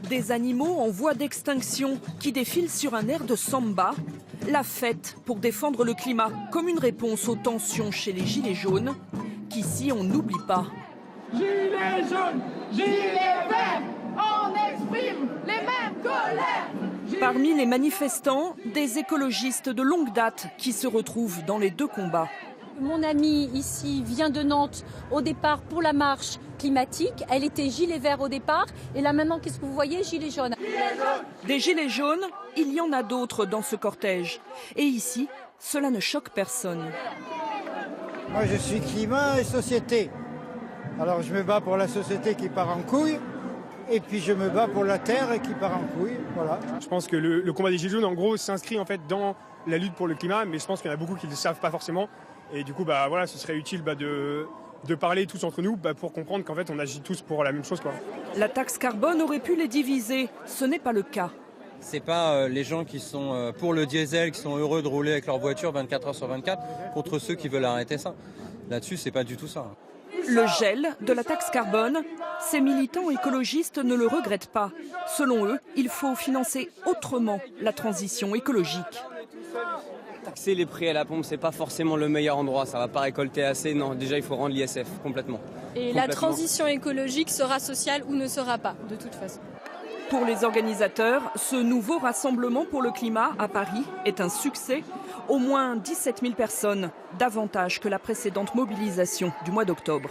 Des animaux en voie d'extinction qui défilent sur un air de samba. La fête pour défendre le climat, comme une réponse aux tensions chez les gilets jaunes, qu'ici on n'oublie pas. Gilets jaunes, gilets verts, on exprime les mêmes colères. Parmi les manifestants, des écologistes de longue date qui se retrouvent dans les deux combats. Mon amie ici vient de Nantes au départ pour la marche climatique. Elle était gilet vert au départ et là maintenant, qu'est-ce que vous voyez? Gilet jaune. Des gilets jaunes, il y en a d'autres dans ce cortège. Et ici, cela ne choque personne. Moi je suis climat et société. Alors je me bats pour la société qui part en couille. Et puis je me bats pour la terre qui part en couille, voilà. Je pense que le combat des Gilets jaunes, en gros, s'inscrit en fait dans la lutte pour le climat, mais je pense qu'il y en a beaucoup qui ne le savent pas forcément. Et du coup, voilà, ce serait utile de parler tous entre nous pour comprendre qu'en fait, on agit tous pour la même chose, quoi. La taxe carbone aurait pu les diviser. Ce n'est pas le cas. C'est pas les gens qui sont pour le diesel, qui sont heureux de rouler avec leur voiture 24 heures sur 24, contre ceux qui veulent arrêter ça. Là-dessus, c'est pas du tout ça. Le gel de la taxe carbone, ces militants écologistes ne le regrettent pas. Selon eux, il faut financer autrement la transition écologique. Taxer les prix à la pompe, c'est pas forcément le meilleur endroit, ça va pas récolter assez. Non, déjà il faut rendre l'ISF complètement. Et la transition écologique sera sociale ou ne sera pas, de toute façon. Pour les organisateurs, ce nouveau rassemblement pour le climat à Paris est un succès. Au moins 17 000 personnes, davantage que la précédente mobilisation du mois d'octobre.